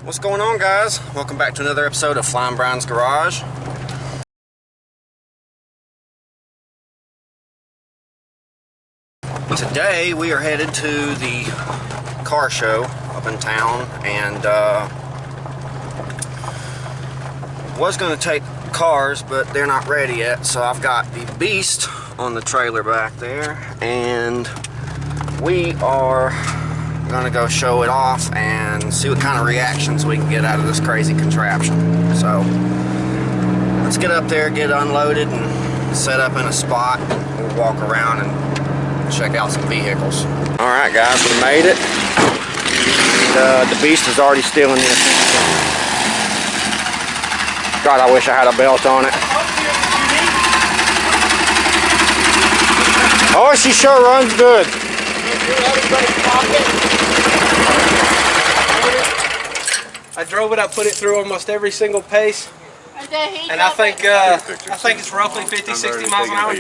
What's going on, guys? Welcome back to another episode of Flying Brian's Garage. Today we are headed to the car show up in town, and was going to take cars, but they're not ready yet, so I've got the Beast on the trailer back there, and we are gonna go show it off and see what kind of reactions we can get out of this crazy contraption. So let's get up there, get unloaded and set up in a spot. We'll walk around and check out some vehicles. All right, guys, we made it. And, the Beast is already stealing the attention. God, I wish I had a belt on it. Oh, she sure runs good. I drove it. I put it through almost every single pace, and I think it's roughly 50, 60 miles an hour.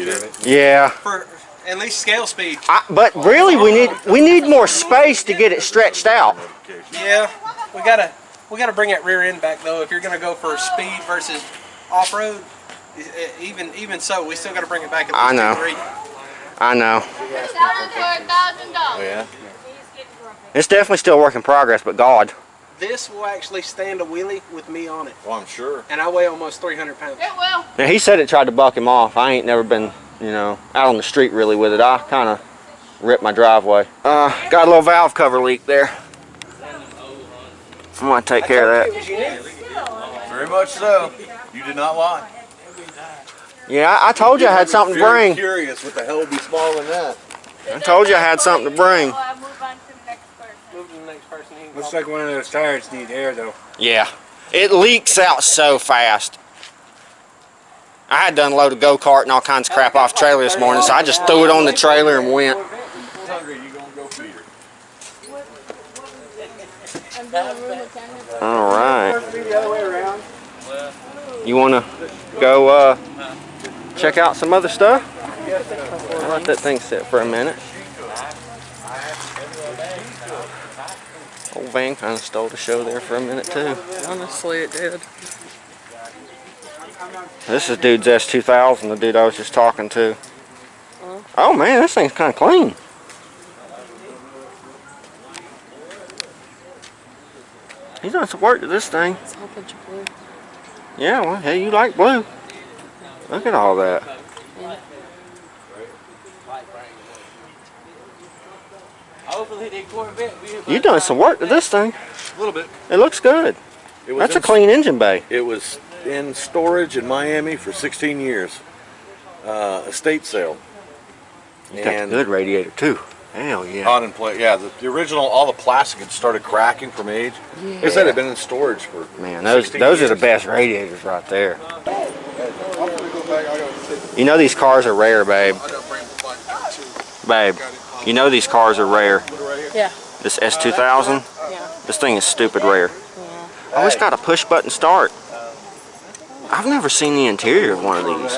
Yeah. For at least scale speed. But really, we need more space to get it stretched out. Yeah, we gotta bring that rear end back though. If you're gonna go for speed versus off road, even so, we still gotta bring it back at least 2 or 3. I know. $1,000. Oh yeah. It's definitely still a work in progress, but God. This will actually stand a wheelie with me on it. Well, I'm sure. And I weigh almost 300 pounds. It will. Now, he said it tried to buck him off. I ain't never been, out on the street really with it. I kind of ripped my driveway. Got a little valve cover leak there. I'm gonna take care of that. Very much so. You did not lie. Yeah, I told you I had something to bring. I'm curious what the hell would be smaller than that. I told you I had something to bring. Move on to the next person. Move to the next person. Looks like one of those tires need air though. Yeah, it leaks out so fast. I had to unload a go-kart and all kinds of crap off the trailer this morning, so I just threw it on the trailer and went. Hungry, you gonna go feed her. All right. You want to go check out some other stuff? I'll let that thing sit for a minute. Old van kind of stole the show there for a minute too. Honestly, it did. This is dude's S2000, the dude I was just talking to. Oh man, this thing's kind of clean. He's done some work to this thing. It's all a bunch of blue. Yeah, well, hey, you like blue. Look at all that. You done some work to this thing. A little bit. It looks good. That's a clean engine bay. It was in storage in Miami for 16 years. Estate sale. It's got a good radiator too. Hell yeah. On and play. Yeah, the original, all the plastic had started cracking from age. They said it had been in storage for Man, those are the best radiators right there. You know these cars are rare, babe. Babe, you know these cars are rare. Yeah. This S2000, Yeah. this thing is stupid rare. Yeah. Oh, it's got a push button start. I've never seen the interior of one of these.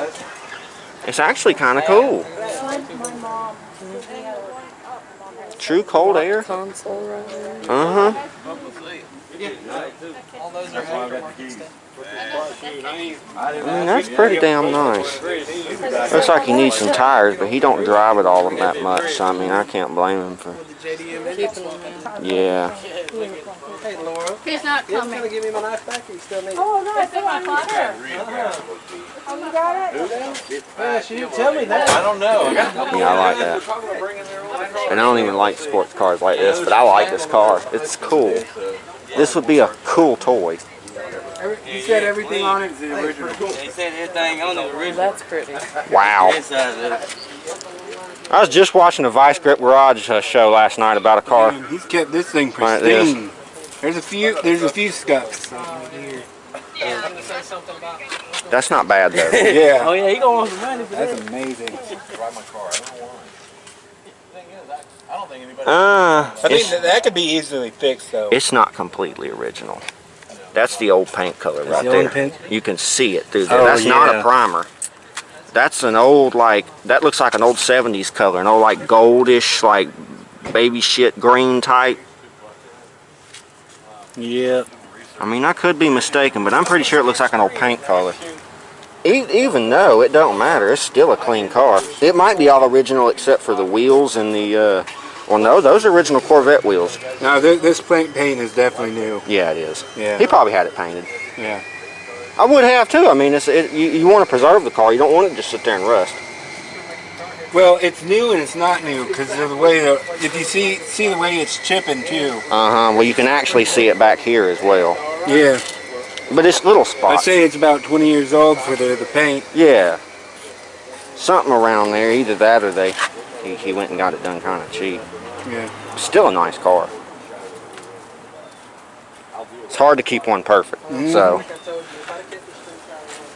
It's actually kind of cool. True cold air. Console right there. Uh-huh. I mean, that's pretty damn nice. Looks like he needs some tires, but he don't drive it all that much. So, I mean, I can't blame him for. Yeah. Hey, Laura. He's not You coming. gonna give me my knife back, or you still need it? Oh, no, it's in my pocket. Oh, you got it? Yeah, she didn't tell me that. I don't know. Yeah, I like that. And I don't even like sports cars like this, but I like this car. It's cool. This would be a cool toy. He said everything on it is the original. They said everything on the original. That's pretty. Wow. I was just watching a Vice Grip Garage show last night about a car. Man, he's kept this thing Like this. pristine. There's a few scuffs. That's not bad though. Yeah. Oh yeah, he gonna want some money for That's that. amazing. Drive my car. I don't know why. Thing is, I don't think anybody. I think that could be easily fixed though. It's not completely original. That's the old paint color right the there. old paint? You can see it through there. Oh, That's not yeah. a primer. That's an old, that looks like an old 70s color. An old, goldish, baby shit green type. Yep. I mean, I could be mistaken, but I'm pretty sure it looks like an old paint color. Even though it don't matter, it's still a clean car. It might be all original except for the wheels and the, well, no, those are original Corvette wheels. No, this paint is definitely new. Yeah, it is. Yeah. He probably had it painted. Yeah. I would have too. I mean, you want to preserve the car. You don't want it to just sit there and rust. Well, it's new and it's not new because of the way if you see the way it's chipping too. Well, you can actually see it back here as well. Yeah. But it's little I'd spots. say it's about 20 years old for the paint. Yeah. Something around there. Either that or he went and got it done kind of cheap. Yeah. Still a nice car. It's hard to keep one perfect. So.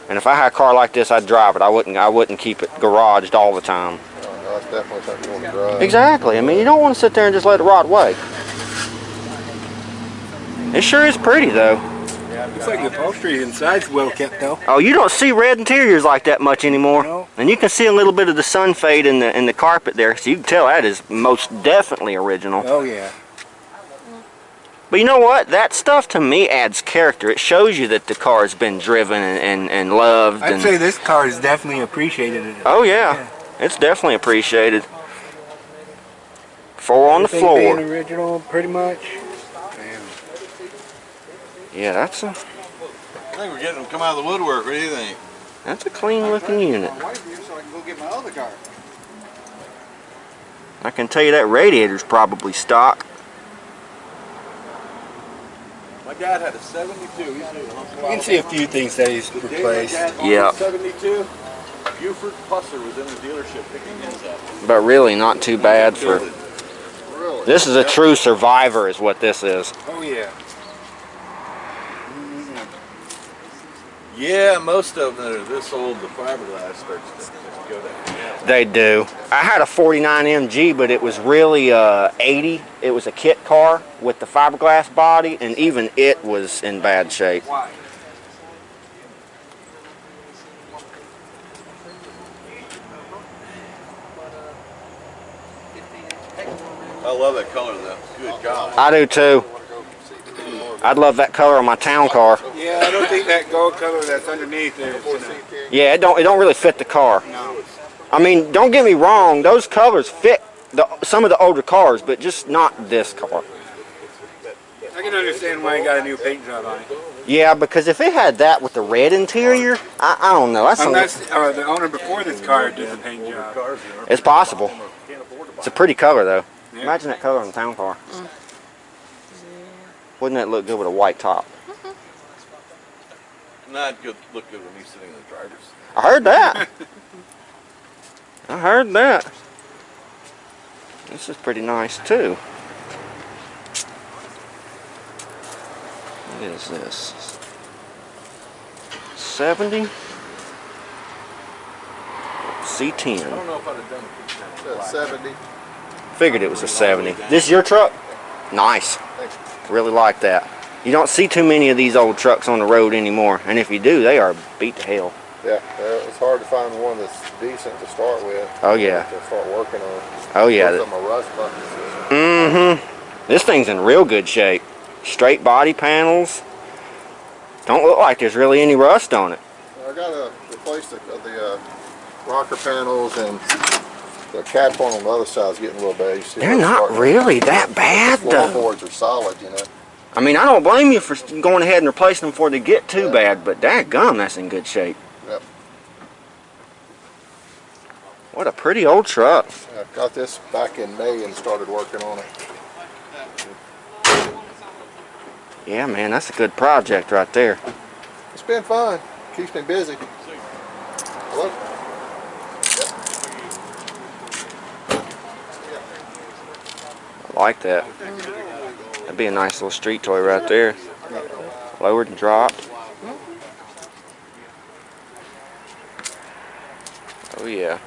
And if I had a car like this, I'd drive it. I wouldn't keep it garaged all the time. That's definitely something you want to drive. Exactly. I mean, you don't want to sit there and just let it rot away. It sure is pretty, though. Looks like the upholstery inside's well kept, though. Oh, you don't see red interiors like that much anymore. No. And you can see a little bit of the sun fade in the carpet there, so you can tell that is most definitely original. Oh yeah. But you know what? That stuff to me adds character. It shows you that the car has been driven and loved. I'd say this car is definitely appreciated. Oh yeah, it's definitely appreciated. 4 on the Everything floor. being original, pretty much. Man. Yeah, that's a I think we're getting them come out of the woodwork. What do you think? that's a clean looking unit. So I can go get my other car. I can tell you that radiator's probably stock. My dad had a 72. You can see a few things that he's replaced. Yeah. 72. Buford Pusser was in the dealership picking his up. But really not too bad for... Really? This is a true survivor is what this is. Oh yeah. Yeah, most of them that are this old, the fiberglass starts to go down. They do. I had a 49 MG, but it was really 80. It was a kit car with the fiberglass body, and even it was in bad shape. I love that color though. Good God. I do too. I'd love that color on my town car. Yeah, I don't think that gold color that's underneath there is gonna... Yeah, it don't really fit the car. No. I mean, don't get me wrong, those colors fit some of the older cars, but just not this car. I can understand why he got a new paint job on it. Yeah, because if it had that with the red interior, I don't know. Unless the owner before this car did the paint job. It's possible. It's a pretty color though. Yeah. Imagine that color on the town car. Wouldn't that look good with a white top? Not good. Look good when he's sitting in the driver's seat. I heard that. I heard that. This is pretty nice too. What is this? 70? C10. I don't know if I'd have done it. 70. Figured it was a 70. This your truck? Nice. Really like that. You don't see too many of these old trucks on the road anymore, and if you do, they are beat to hell. Yeah, it's hard to find one that's decent to start with. Oh yeah. To start working on. Oh yeah. Most of them are rust buckets. Mm-hmm. This thing's in real good shape. Straight body panels. Don't look like there's really any rust on it. I got to replace the rocker panels, and the cat horn on the other side is getting a little bad. You see They're not really that bad though. Floorboards are solid, you know. I mean, I don't blame you for going ahead and replacing them before they get too bad, but dadgum, that's in good shape. Yep. What a pretty old truck. I got this back in May and started working on it. Yeah, man, that's a good project right there. It's been fun. Keeps me busy. Hello? I like that. That'd be a nice little street toy right there. Lowered and dropped. Oh yeah.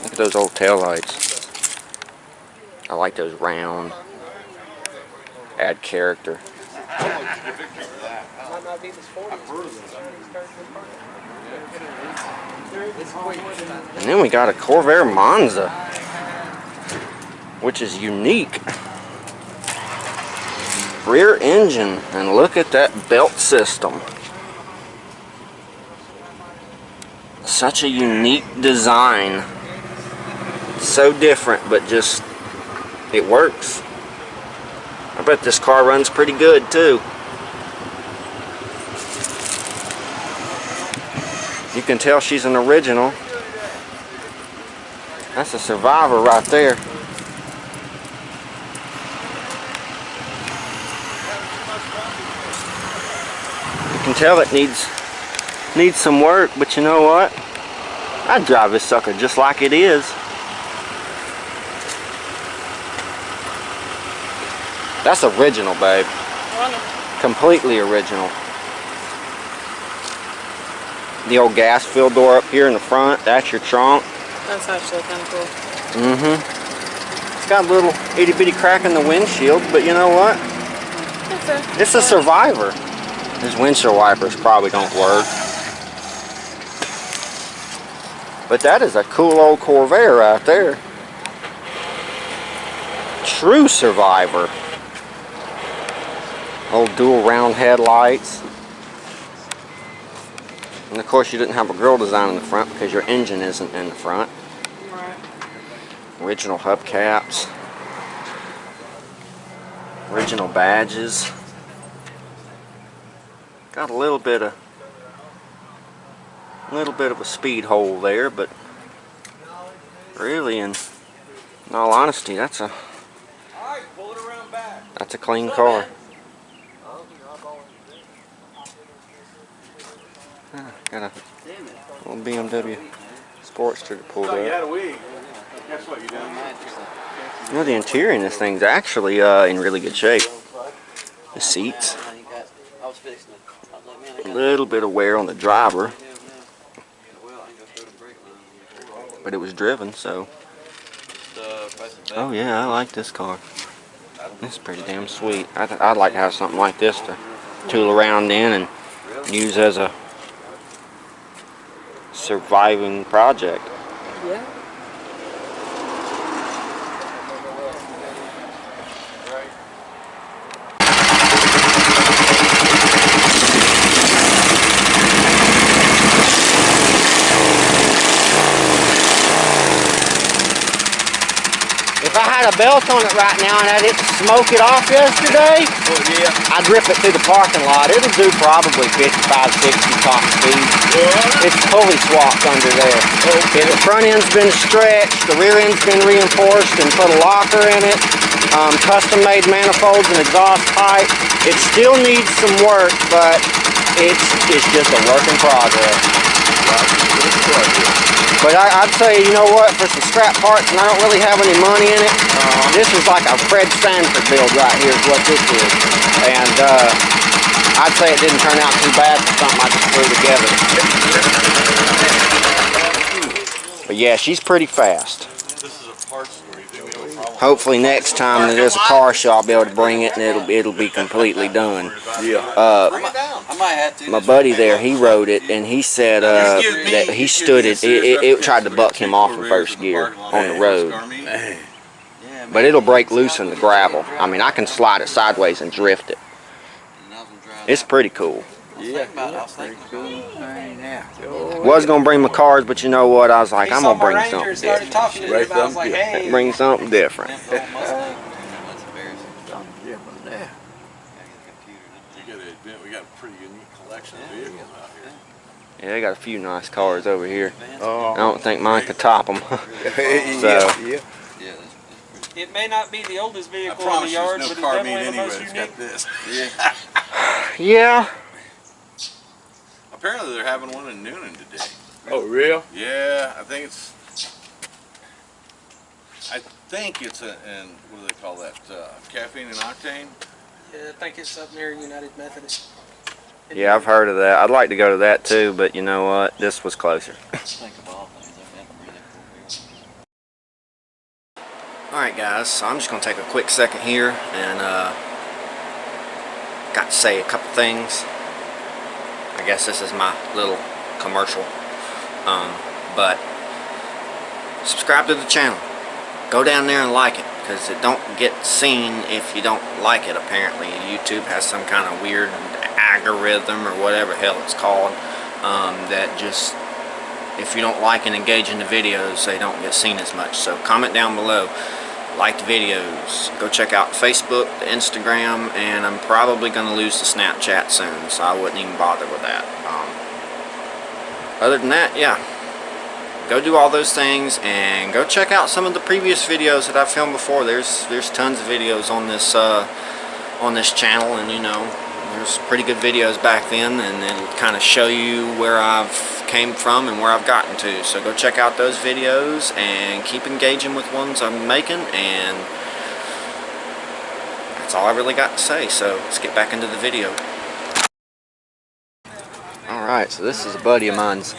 Look at those old taillights. I like those round. Add character. And then we got a Corvair Monza, which is unique. rear engine, and look at that belt system. Such a unique design. So different, but just, it works. I bet this car runs pretty good too. You can tell she's an original. That's a Survivor right there. You can tell it needs some work, but you know what? I'd drive this sucker just like it is. That's original, babe. Completely original. The old gas fill door up here in the front, that's your trunk. That's actually kind of cool. It's got a little itty bitty crack in the windshield, but you know what? It's a Survivor. His windshield wipers probably don't work. But that is a cool old Corvair right there. True Survivor. Old dual round headlights. And of course you didn't have a grille design in the front because your engine isn't in the front. Right. Original hubcaps. Original badges. Got a little bit of a speed hole there, but really, in all honesty, that's a clean car. Got a little BMW Sportster pulled up. You know, the interior in this thing's actually in really good shape. The seats. A little bit of wear on the driver. But it was driven, so. Oh yeah, I like this car. It's pretty damn sweet. I'd like to have something like this to tool around in and use as a surviving project. Yeah. If I had a belt on it right now and I didn't smoke it off yesterday, I'd rip it through the parking lot. It'll do probably 55, 60 top speed. It's fully swapped under there. Okay. The front end's been stretched, the rear end's been reinforced and put a locker in it, custom made manifolds and exhaust pipe. It still needs some work, but it's just a work in progress. But I'd say, you know what, for some scrap parts, and I don't really have any money in it, this is like a Fred Sanford build right here is what this is. And I'd say it didn't turn out too bad for something I just threw together. But yeah, she's pretty fast. Hopefully next time that there's a car show, I'll be able to bring it and it'll be completely done. My buddy there, he rode it and he said that he stood it. It tried to buck him off in first gear on the road. But it'll break loose in the gravel. I mean, I can slide it sideways and drift it. It's pretty cool. Was gonna bring my cars, but you know what? I was like, I'm gonna bring something different. Bring something different. We got a pretty unique collection of vehicles out here. Yeah, they got a few nice cars over here. I don't think mine could top them. So. It may not be the oldest vehicle in the yard, but it's definitely the most unique. Yeah. Apparently they're having one in Noonan today. Oh, real? Yeah, I think it's an what do they call that? Caffeine and octane. Yeah, I think it's up near United Methodist. Yeah, I've heard of that. I'd like to go to that too, but you know what? This was closer. Alright guys, so I'm just going to take a quick second here and got to say a couple things. I guess this is my little commercial. But subscribe to the channel. Go down there and like it. because it don't get seen if you don't like it. Apparently YouTube has some kind of weird algorithm or whatever the hell it's called, that just, if you don't like and engage in the videos, they don't get seen as much. So comment down below, like the videos, go check out Facebook, the Instagram, and I'm probably going to lose the Snapchat soon, so I wouldn't even bother with that. Other than that, yeah, go do all those things, and go check out some of the previous videos that I've filmed before. There's tons of videos on this channel, and you know, there's pretty good videos back then, and it'll kind of show you where I've came from and where I've gotten to. So go check out those videos and keep engaging with ones I'm making, and that's all I really got to say. So let's get back into the video. Alright, so this is a buddy of mine's.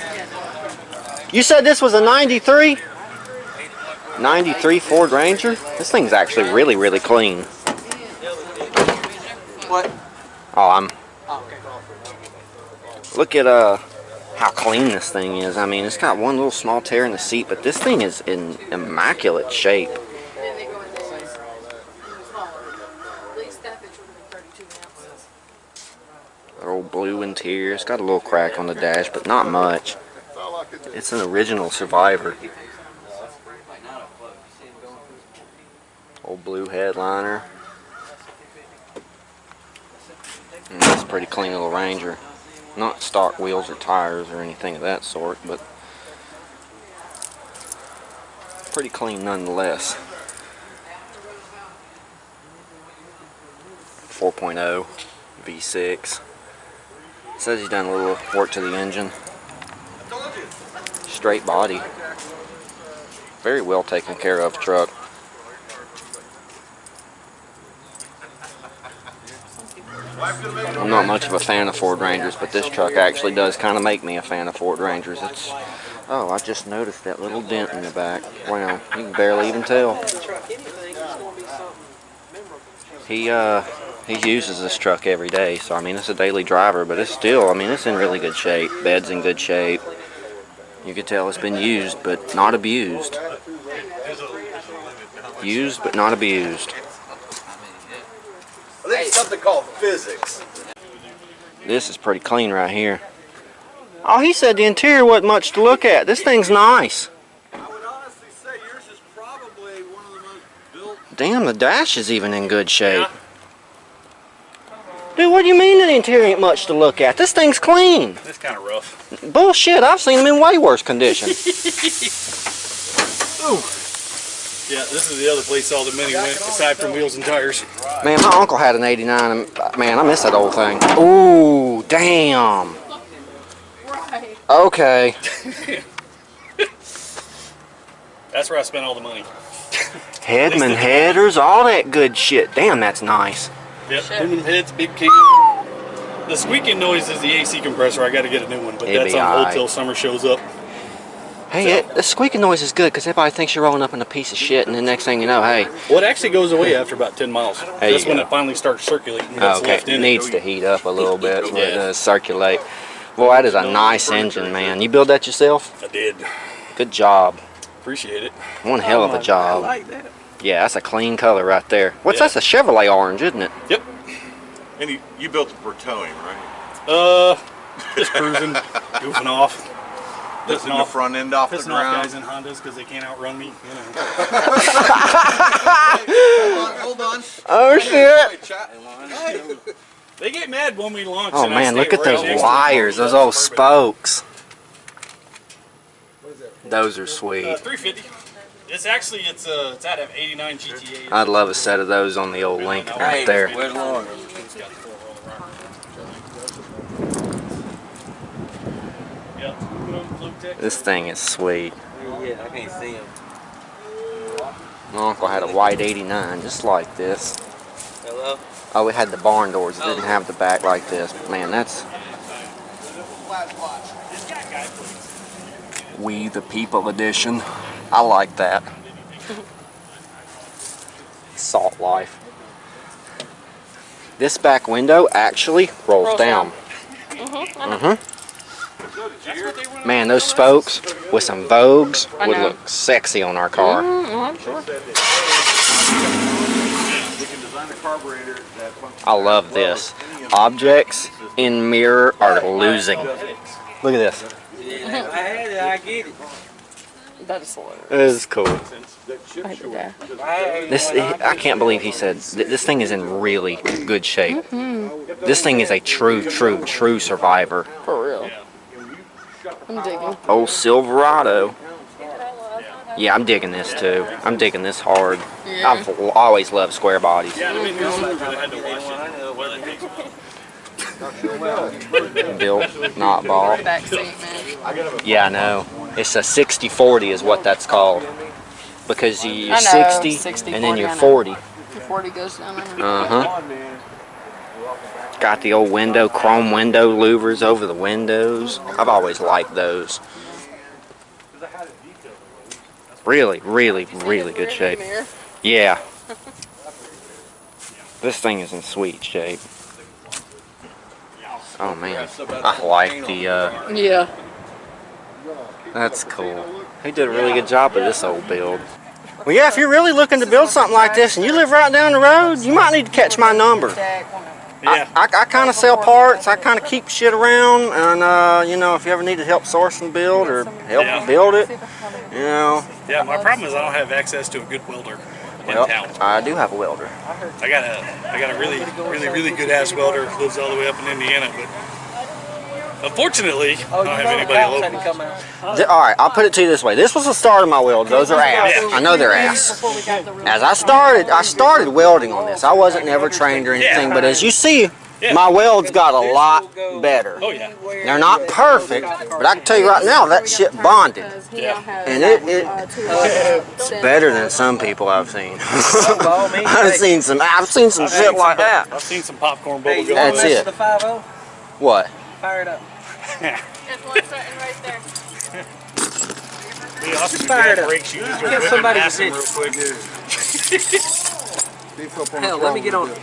You said this was a 93? 93 Ford Ranger? This thing's actually really, really clean. What? Oh, Okay. look at how clean this thing is. I mean, it's got one little small tear in the seat, but this thing is in immaculate shape. Old blue interior. It's got a little crack on the dash, but not much. It's an original Survivor. Old blue headliner. And that's a pretty clean little Ranger. Not stock wheels or tires or anything of that sort, but pretty clean nonetheless. 4.0 V6. Says he's done a little work to the engine. Straight body. Very well taken care of truck. I'm not much of a fan of Ford Rangers, but this truck actually does kind of make me a fan of Ford Rangers. It's, oh, I just noticed that little dent in the back. Wow, you can barely even tell. He uses this truck every day, so I mean, it's a daily driver, but it's still, I mean, it's in really good shape. Bed's in good shape. You can tell it's been used, but not abused. Used, but not abused. I think it's something called physics. This is pretty clean right here. Oh, he said the interior wasn't much to look at. This thing's nice. I would honestly say yours is probably one of the most built. Damn, the dash is even in good shape. Dude, what do you mean the interior ain't much to look at? This thing's clean. It's kind of rough. Bullshit, I've seen them in way worse condition. Ooh. Yeah, this is the other place all the money went, aside from wheels and tires. Man, my uncle had an 89, and man, I miss that old thing. Ooh, damn. Right. Okay. That's where I spent all the money. Headman headers, all that good shit. Damn, that's nice. Yep, aluminum heads, big can. The squeaking noise is the AC compressor. I got to get a new one, but It'd that's be on hold alright. till summer shows up. Hey, the squeaking noise is good because everybody thinks you're rolling up in a piece of shit, and the next thing you know, hey. Well, it actually goes away after about 10 miles. There That's you when go. it finally starts circulating. What's Okay, left it in needs it. to heat up a little bit so it Yeah. does circulate. Boy, that is a nice engine, man. You build that yourself? I did. Good job. Appreciate it. One hell of a I job. like that. Yeah, that's a clean color right there. What's Yeah. that's a Chevrolet orange, isn't it? Yep. And you built it for towing, right? Just cruising, goofing off. Lifting the front end off the Pissing off ground. guys in Hondas because they can't outrun me. You know. Hold on. Oh shit! They get mad when we launch. Oh and I man, stay look at right those next to wires, them. those old spokes. Those are sweet. 350. It's actually it's out of 89 GTA. I'd love a set of those on the old Lincoln right there. This thing is sweet. Yeah, I can't see him. My uncle had a white 89 just like this. Hello? Oh, it had the barn doors. It didn't have the back like this. But man, that's We the People edition. I like that. Salt life. This back window actually rolls down. Man, those spokes with some Vogues would know. look sexy on our car. I'm sure. I love this. Objects in mirror are losing. Look at this. Yeah, I had it. I get it. That is hilarious. This is cool. I hate that. I can't believe he said this thing is in really good shape. This thing is a true survivor. For real. I'm digging. Old Silverado. Yeah, I'm digging this too. I'm digging this hard. Yeah. I've always loved square bodies. Built, not bought. Backseat, man. Yeah, I know. It's a 60-40 is what that's called. Because you're I know, 60, 60, and then 40, you're I know. 40. The 40 goes down. Uh-huh. Got the old window, chrome window louvers over the windows. I've always liked those. Really good shape. Yeah. This thing is in sweet shape. Oh man, I like the, Yeah. that's cool. He did a really good job with this old build. Well yeah, if you're really looking to build something like this and you live right down the road, you might need to catch my number. I kind of sell parts, I kind of keep shit around, and you know, if you ever need to help source and build or help build it, you know. Yeah, my problem is I don't have access to a good welder in Well, town. I do have a welder. I got a really good ass welder who lives all the way up in Indiana, but unfortunately, I don't have anybody local. All right, I'll put it to you this way. This was the start of my weld. Those are ass. Yeah. I know they're ass. As I started welding on this. I wasn't never trained or anything, but as you see, my welds got a lot better. Oh yeah. They're not perfect, but I can tell you right now, that shit bonded. And it's better than some people I've seen. I've seen some shit like that. I've seen some popcorn bubble gum. That's it. The 5-0, What? fire it up. That's one starting right there. The awesome Fire it guy up. breaks you. Just go Get grab somebody and to pass him sit. real quick. Hell, let me get on it.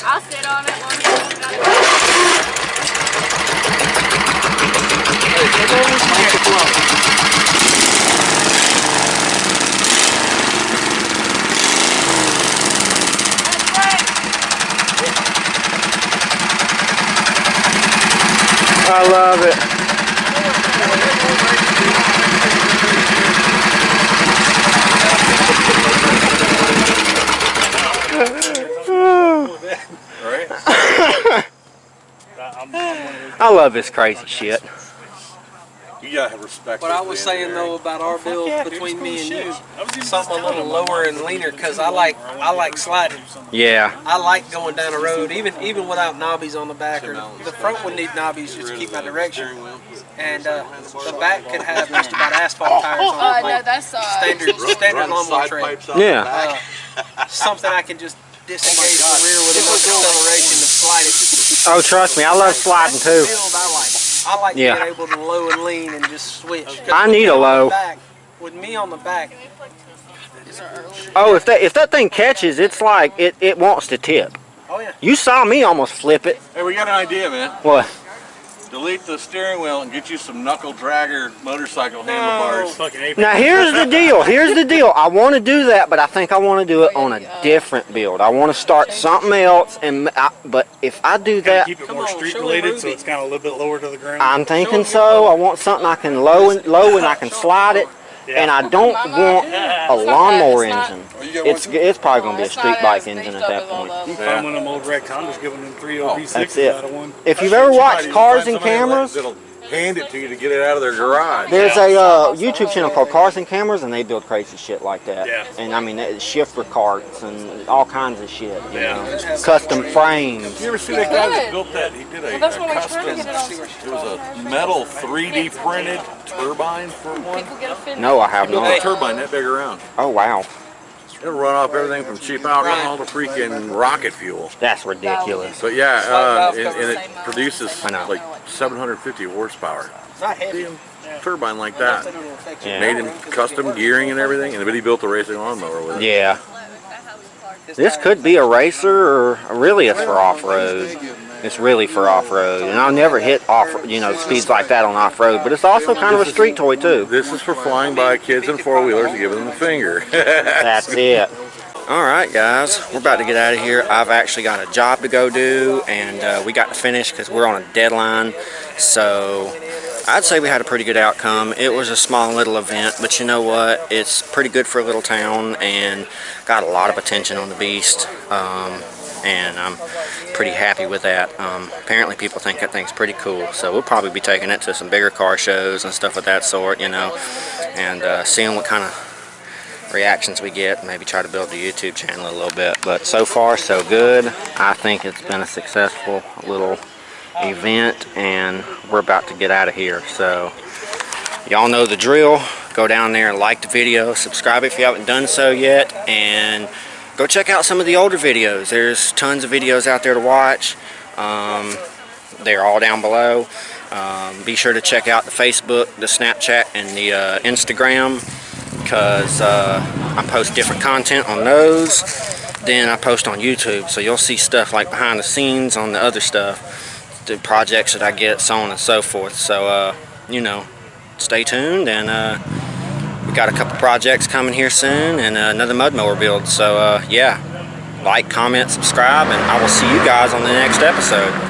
I'll sit on it while he's got it. I love it. I love this crazy shit. You gotta have respect. What I was saying though about our build between me and you, something a little lower and leaner, because I like sliding. Yeah. I like going down the road, even without knobbies on the back. Or the front would need knobbies just to keep my direction, and the back could have just about asphalt tires on it, No, like that's standard lawnmower tread. Yeah. Something I can just disengage the rear with enough acceleration to slide it. Oh, trust me, I love sliding too. Build I like. I like Yeah. being able to low and lean and just switch. 'Cause I with need me a on the low. back- With me on the back, Oh, if that thing catches, it's like it wants to tip. oh yeah. You saw me almost flip it. Hey, we got an idea, man. What? Delete the steering wheel and get you some knuckle dragger motorcycle handlebars. Fucking ape. Now here's the deal. Here's the deal. I want to do that, but I think I want to do it on a different build. I want to start something else, but if I do that, Keep it Come more on, street show related, Ruby. so it's kind of a little bit lower to the ground. I'm thinking so. I want something I can low and I can slide it, and I don't want a lawnmower engine. It's probably gonna be a street bike engine at that point. You can find one of them old wrecked Hondas, giving them 3 That's OB6s it. out of one. If you've ever watched Cars and Cameras, That'll hand it to you to get it out of their garage. there's a YouTube channel called Cars and Cameras, and they build crazy shit like that. Yeah. And I mean, it's shifter carts and all kinds of shit. You know, custom frames. You ever see that guy that built that? He did a that's what we're custom. trying to get it on. It was a metal 3D printed turbine for one. People get offended. No, I have Built a not. turbine that big around. Oh wow, It'll run off everything from cheap alcohol to freaking rocket fuel. that's ridiculous. But yeah, and it produces I know. like 750 horsepower. Not heavy. Turbine like that. Yeah. Made in custom gearing and everything, and then he built a racing lawnmower with it. Yeah. This could be a racer, or really it's for off-road. It's really for off-road, and I'll never hit speeds like that on off-road. But it's also kind of a street toy too. This is for flying by kids in four-wheelers and giving them the finger. That's it. All right, guys, we're about to get out of here. I've actually got a job to go do, and we got to finish because we're on a deadline. So I'd say we had a pretty good outcome. It was a small little event, but you know what? It's pretty good for a little town, and got a lot of attention on the Beast. And I'm pretty happy with that. Apparently people think that thing's pretty cool, so we'll probably be taking it to some bigger car shows and stuff of that sort, and seeing what kind of reactions we get. Maybe try to build the YouTube channel a little bit, but so far so good. I think it's been a successful little event, and we're about to get out of here. So y'all know the drill. Go down there and like the video, subscribe if you haven't done so yet, and go check out some of the older videos. There's tons of videos out there to watch. They're all down below. Be sure to check out the Facebook, the Snapchat, and the Instagram, because I post different content on those than I post on YouTube. So you'll see stuff like behind the scenes on the other stuff, the projects that I get, so on and so forth. So, stay tuned, and we got a couple projects coming here soon, and another mud mower build. So, yeah, like, comment, subscribe, and I will see you guys on the next episode.